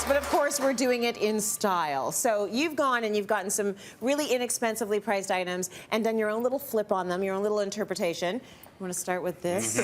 Yes, but of course we're doing it in style. So you've gone and you've gotten some really inexpensively priced items and done your own little flip on them, your own little interpretation. I want to start with this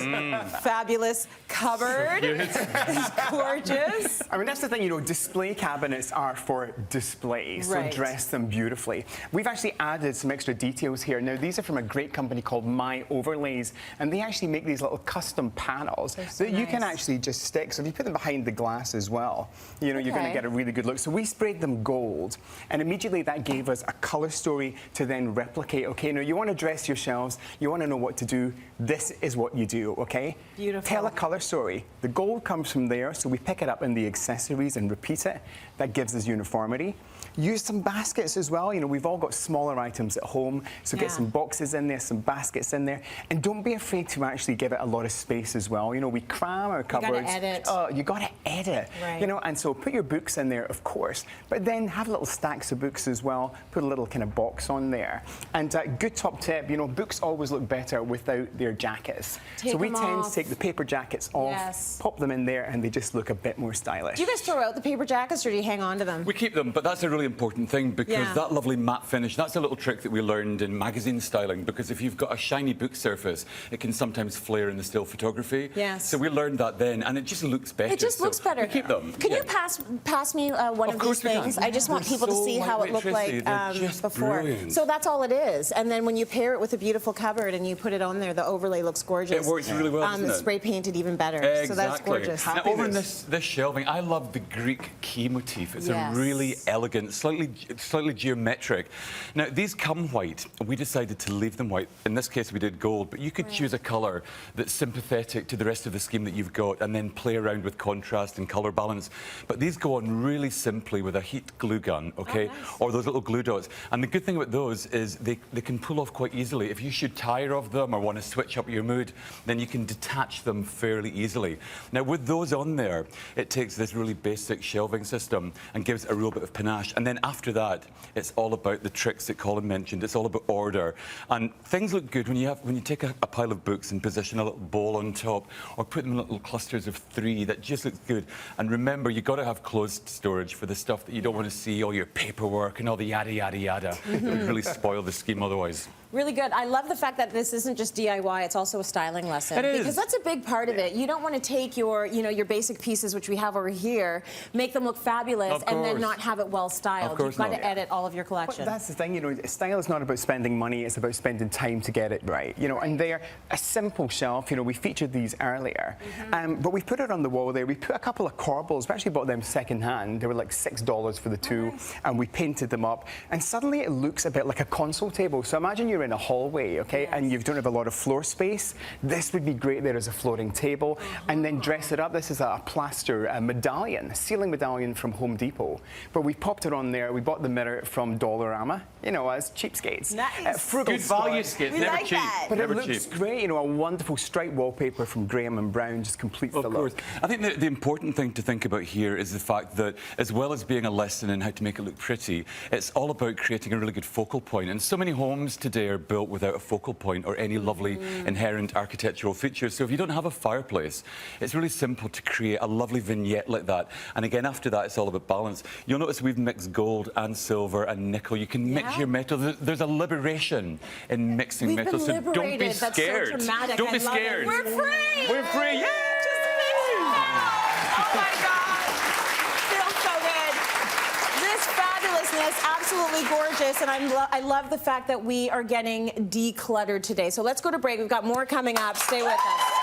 fabulous cupboard. It's gorgeous. I mean, that's the thing, you know, display cabinets are for display, so dress them beautifully. We've actually added some extra details here. Now, these are from a great company called My Overlays, and they actually make these little custom panels that you can actually just stick. So if you put them behind the glass as well, you know, you're going to get a really good look. So we sprayed them gold, and immediately that gave us a color story to then replicate. Okay, now you want to dress your shelves, you want to know what to do. This is what you do, okay? Beautiful. Tell a color story. The gold comes from there, so we pick it up in the accessories and repeat it. That gives us uniformity. Use some baskets as well. You know, we've all got smaller items at home, so get some boxes in there, some baskets in there, and don't be afraid to actually give it a lot of space as well. You know, we cram our cupboards. You gotta edit. Oh, you gotta edit. You know, and so put your books in there, of course, but then have little stacks of books as well. Put a little kind of box on there. And good top tip, you know, books always look better without their jackets. So we tend to take the paper jackets off, pop them in there, and they just look a bit more stylish. Do you guys throw out the paper jackets or do you hang on to them? We keep them, but that's a really important thing because that lovely matte finish, that's a little trick that we learned in magazine styling, because if you've got a shiny book surface, it can sometimes flare in the still photography. So we learned that then, and it just looks better. It just looks better. We keep them. Can you pass me one of these things? I just want people to see how it looked like before. So that's all it is. And then when you pair it with a beautiful cupboard and you put it on there, the overlay looks gorgeous. It works really well, doesn't it? Spray painted even better. So that's gorgeous. Now, over in this shelving, I love the Greek key motif. It's a really elegant, slightly geometric. Now, these come white. We decided to leave them white. In this case, we did gold, but you could choose a colour that's sympathetic to the rest of the scheme that you've got and then play around with contrast and colour balance. But these go on really simply with a heat glue gun, okay? Or those little glue dots. And the good thing about those is they can pull off quite easily. If you should tire of them or want to switch up your mood, then you can detach them fairly easily. Now, with those on there, it takes this really basic shelving system and gives a real bit of panache. And then after that, it's all about the tricks that Colin mentioned. It's all about order. And things look good when you take a pile of books and position a little bowl on top or put them in little clusters of 3. That just looks good. And remember, you've got to have closed storage for the stuff that you don't want to see, all your paperwork and all the yada, yada, yada. It would really spoil the scheme otherwise. Really good. I love the fact that this isn't just DIY, it's also a styling lesson. It is. Because that's a big part of it. You don't want to take your, your basic pieces, which we have over here, make them look fabulous, and then not have it well styled. You've got to edit all of your collection. But that's the thing, you know, style is not about spending money, it's about spending time to get it right. You know, and they're a simple shelf. You know, we featured these earlier, but we put it on the wall there. We put a couple of corbels. We actually bought them second hand. They were like $6 for the 2, and we painted them up. And suddenly it looks a bit like a console table. So imagine you're in a hallway, okay, and you don't have a lot of floor space. This would be great there as a floating table, and then dress it up. This is a plaster medallion, a ceiling medallion from Home Depot. But we popped it on there. We bought the mirror from Dollarama, you know, as cheapskates. Frugal good value skates, never like cheap. That. But it looks great, you know, a wonderful striped wallpaper from Graham & Brown just completes the look. I think the important thing to think about here is the fact that, as well as being a lesson in how to make it look pretty, it's all about creating a really good focal point. And so many homes today are built without a focal point or any lovely inherent architectural features. So if you don't have a fireplace, it's really simple to create a lovely vignette like that. And again, after that, it's all about balance. You'll notice we've mixed gold and silver and nickel. You can mix your metal. There's a liberation in mixing metals. So don't be scared. That's so dramatic. Don't be scared. We're free. We're free. Yeah. Oh my God. Feels so good. This fabulousness, absolutely gorgeous. And I love the fact that we are getting decluttered today. So let's go to break. We've got more coming up. Stay with us.